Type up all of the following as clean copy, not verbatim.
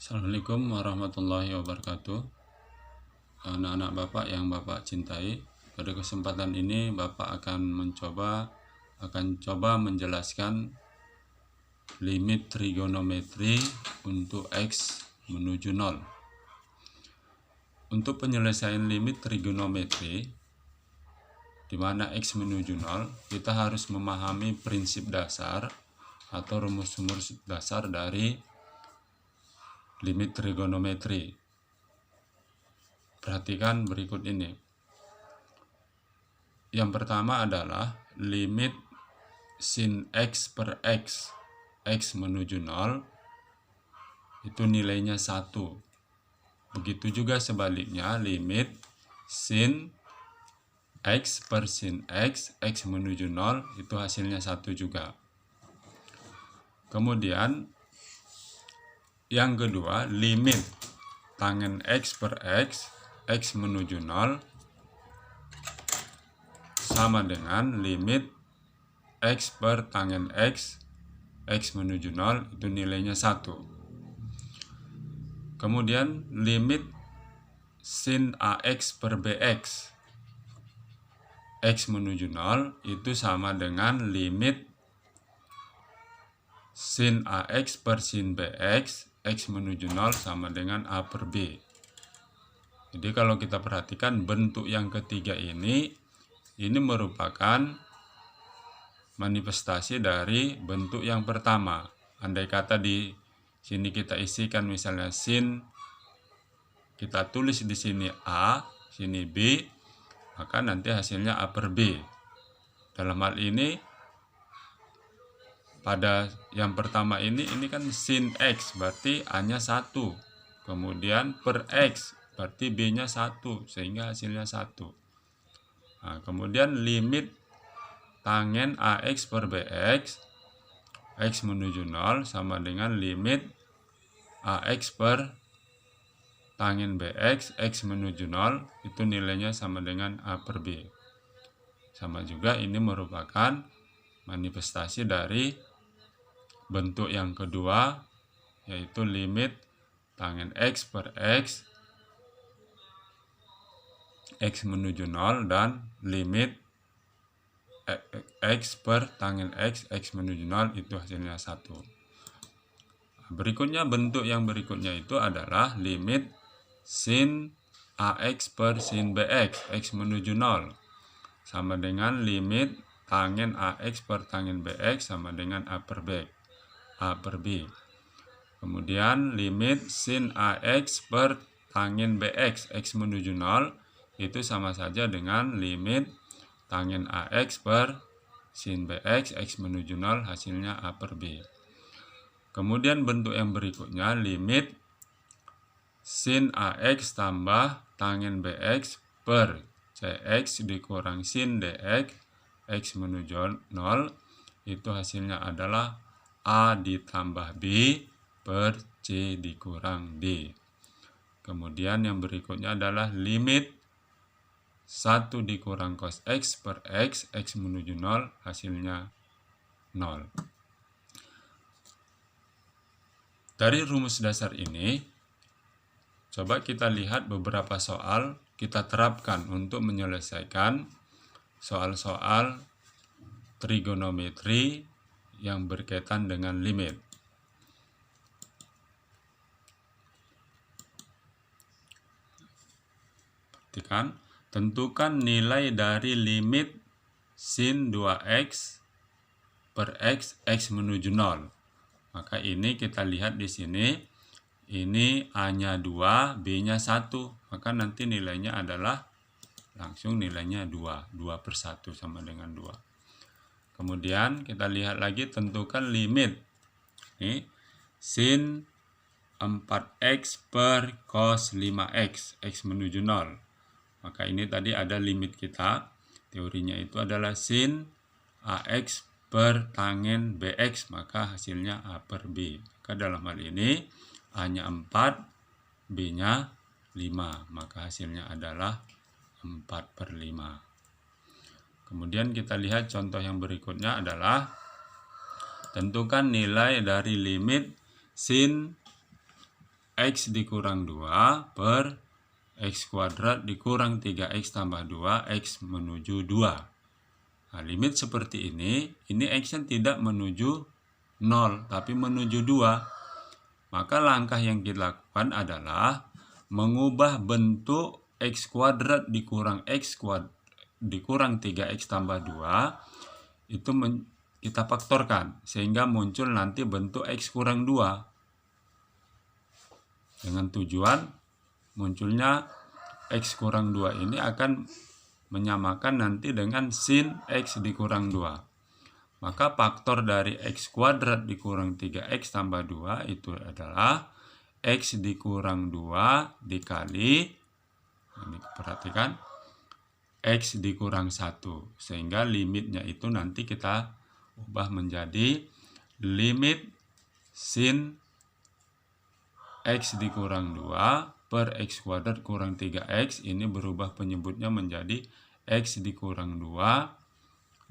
Assalamualaikum warahmatullahi wabarakatuh. Anak-anak Bapak yang Bapak cintai, pada kesempatan ini Bapak akan coba menjelaskan limit trigonometri untuk X menuju 0. Untuk penyelesaian limit trigonometri di mana X menuju 0, kita harus memahami prinsip dasar atau rumus-rumus dasar dari limit trigonometri. Perhatikan berikut ini. Yang pertama adalah limit sin X per X, X menuju 0, itu nilainya 1. Begitu juga sebaliknya, limit sin X per sin X, X menuju 0, itu hasilnya 1 juga. Kemudian, yang kedua, limit tangen X per X, X menuju 0, sama dengan limit X per tangen X, X menuju 0, itu nilainya 1. Kemudian, limit sin AX per BX, X menuju 0, itu sama dengan limit sin AX per sin BX, X menuju 0 sama dengan A per B. Jadi kalau kita perhatikan bentuk yang ketiga ini merupakan manifestasi dari bentuk yang pertama. Andai kata di sini kita isikan misalnya sin, kita tulis di sini A, sini B, maka nanti hasilnya A per B. Dalam hal ini, pada yang pertama ini kan sin X, berarti A-nya 1. Kemudian per X, berarti B-nya 1, sehingga hasilnya 1. Nah, kemudian limit tangen AX per BX, X menuju 0, sama dengan limit AX per tangen BX, X menuju 0, itu nilainya sama dengan A per B. Sama juga ini merupakan manifestasi dari bentuk yang kedua, yaitu limit tangen X per X, X menuju 0, dan limit X per tangen X, X menuju 0, itu hasilnya 1. Berikutnya, bentuk yang berikutnya itu adalah limit sin AX per sin BX, X menuju 0, sama dengan limit tangen AX per tangen BX sama dengan A per B. Kemudian limit sin AX per tangen BX, X menuju 0, itu sama saja dengan limit tangen AX per sin BX, X menuju 0, hasilnya A per B. Kemudian bentuk yang berikutnya, limit sin AX tambah tangen BX per CX dikurang sin DX, X menuju 0, itu hasilnya adalah A ditambah B per C dikurang D. Kemudian yang berikutnya adalah limit 1 dikurang cos X per X, X menuju 0, hasilnya 0. Dari rumus dasar ini, coba kita lihat beberapa soal kita terapkan untuk menyelesaikan soal-soal trigonometri yang berkaitan dengan limit. Perhatikan, tentukan nilai dari limit sin 2x per x, x menuju 0. Maka ini kita lihat di sini, ini A-nya 2, B-nya 1. Maka nanti nilainya adalah langsung nilainya 2. 2 per 1 sama dengan 2. Kemudian kita lihat lagi, tentukan limit ini sin 4x per cos 5x, x menuju 0. Maka ini tadi ada limit kita. Teorinya itu adalah sin AX per tangen BX, maka hasilnya A per B. Maka dalam hal ini A-nya 4, B-nya 5, maka hasilnya adalah 4 per 5. Kemudian kita lihat contoh yang berikutnya adalah tentukan nilai dari limit sin X dikurang 2 per X kuadrat dikurang 3X tambah 2 X menuju 2. Nah, limit seperti ini X-nya tidak menuju 0 tapi menuju 2. Maka langkah yang kita lakukan adalah mengubah bentuk X kuadrat dikurang X kuadrat dikurang 3X tambah 2 itu kita faktorkan sehingga muncul nanti bentuk X kurang 2 dengan tujuan munculnya X kurang 2 ini akan menyamakan nanti dengan sin X dikurang 2. Maka faktor dari X kuadrat dikurang 3X tambah 2 itu adalah X dikurang 2 dikali, ini perhatikan, X dikurang 1. Sehingga limitnya itu nanti kita ubah menjadi limit sin X dikurang 2 per X kuadrat kurang 3X. Ini berubah penyebutnya menjadi X dikurang 2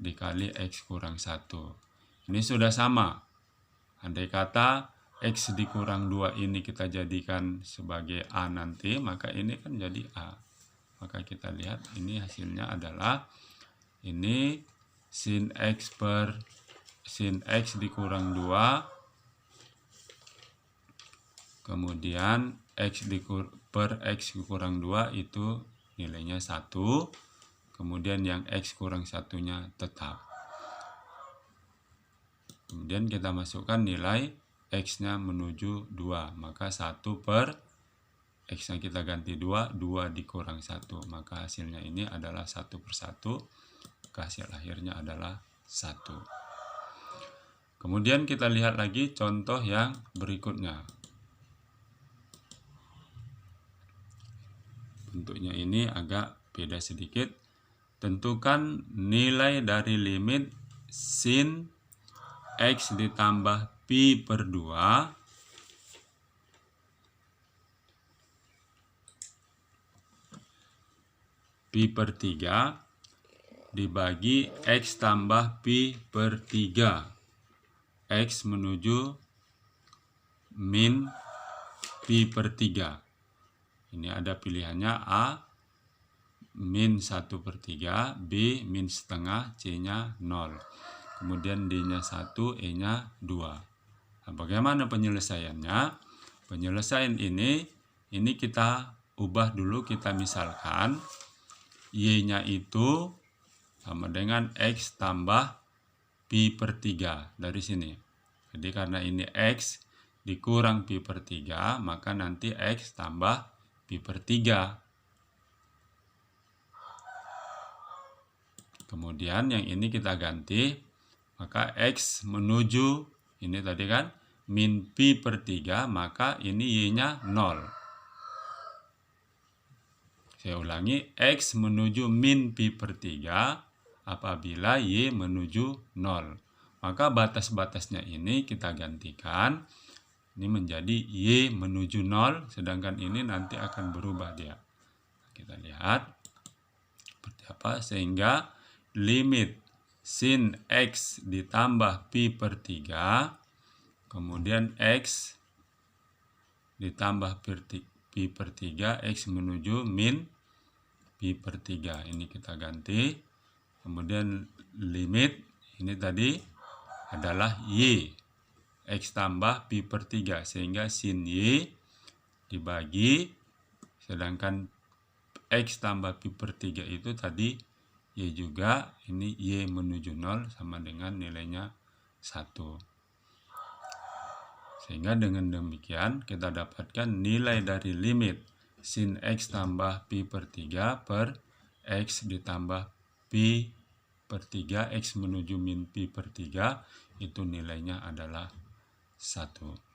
dikali X kurang 1. Ini sudah sama. Andai kata X dikurang 2 ini kita jadikan sebagai A nanti, maka ini kan jadi A. Maka kita lihat ini hasilnya adalah ini sin X per sin X dikurang 2 kemudian X per X kurang 2 itu nilainya 1, kemudian yang X kurang 1-nya tetap. Kemudian kita masukkan nilai X-nya menuju 2, maka 1 per X-nya kita ganti 2, 2 dikurang 1, maka hasilnya ini adalah 1 per 1, maka hasil akhirnya adalah 1. Kemudian kita lihat lagi contoh yang berikutnya. Bentuknya ini agak beda sedikit. Tentukan nilai dari limit sin X ditambah pi per 2 pi per 3 dibagi X tambah pi per 3 X menuju min pi per 3. Ini ada pilihannya A min 1 per 3, B min setengah, C-nya 0. Kemudian D-nya 1, E-nya 2. Nah, bagaimana penyelesaiannya? Penyelesaian ini kita ubah dulu, kita misalkan Y-nya itu sama dengan X tambah pi per 3 dari sini. Jadi karena ini X dikurang pi per 3, maka nanti X tambah pi per 3. Kemudian yang ini kita ganti, maka X menuju, ini tadi kan, min pi per 3, maka ini Y-nya 0. Saya ulangi, X menuju min pi per 3 apabila Y menuju 0. Maka batas-batasnya ini kita gantikan. Ini menjadi Y menuju 0, sedangkan ini nanti akan berubah dia. Kita lihat seperti apa, sehingga limit sin X ditambah pi per 3, kemudian X ditambah pi per 3, X menuju min pi per 3. Ini kita ganti. Kemudian limit ini tadi adalah Y, X tambah pi per 3, sehingga sin Y dibagi, sedangkan X tambah pi per 3 itu tadi Y juga, ini Y menuju 0 sama dengan nilainya 1. Sehingga dengan demikian kita dapatkan nilai dari limit sin X tambah pi per 3 per X ditambah pi per 3 X menuju min pi per 3 itu nilainya adalah 1.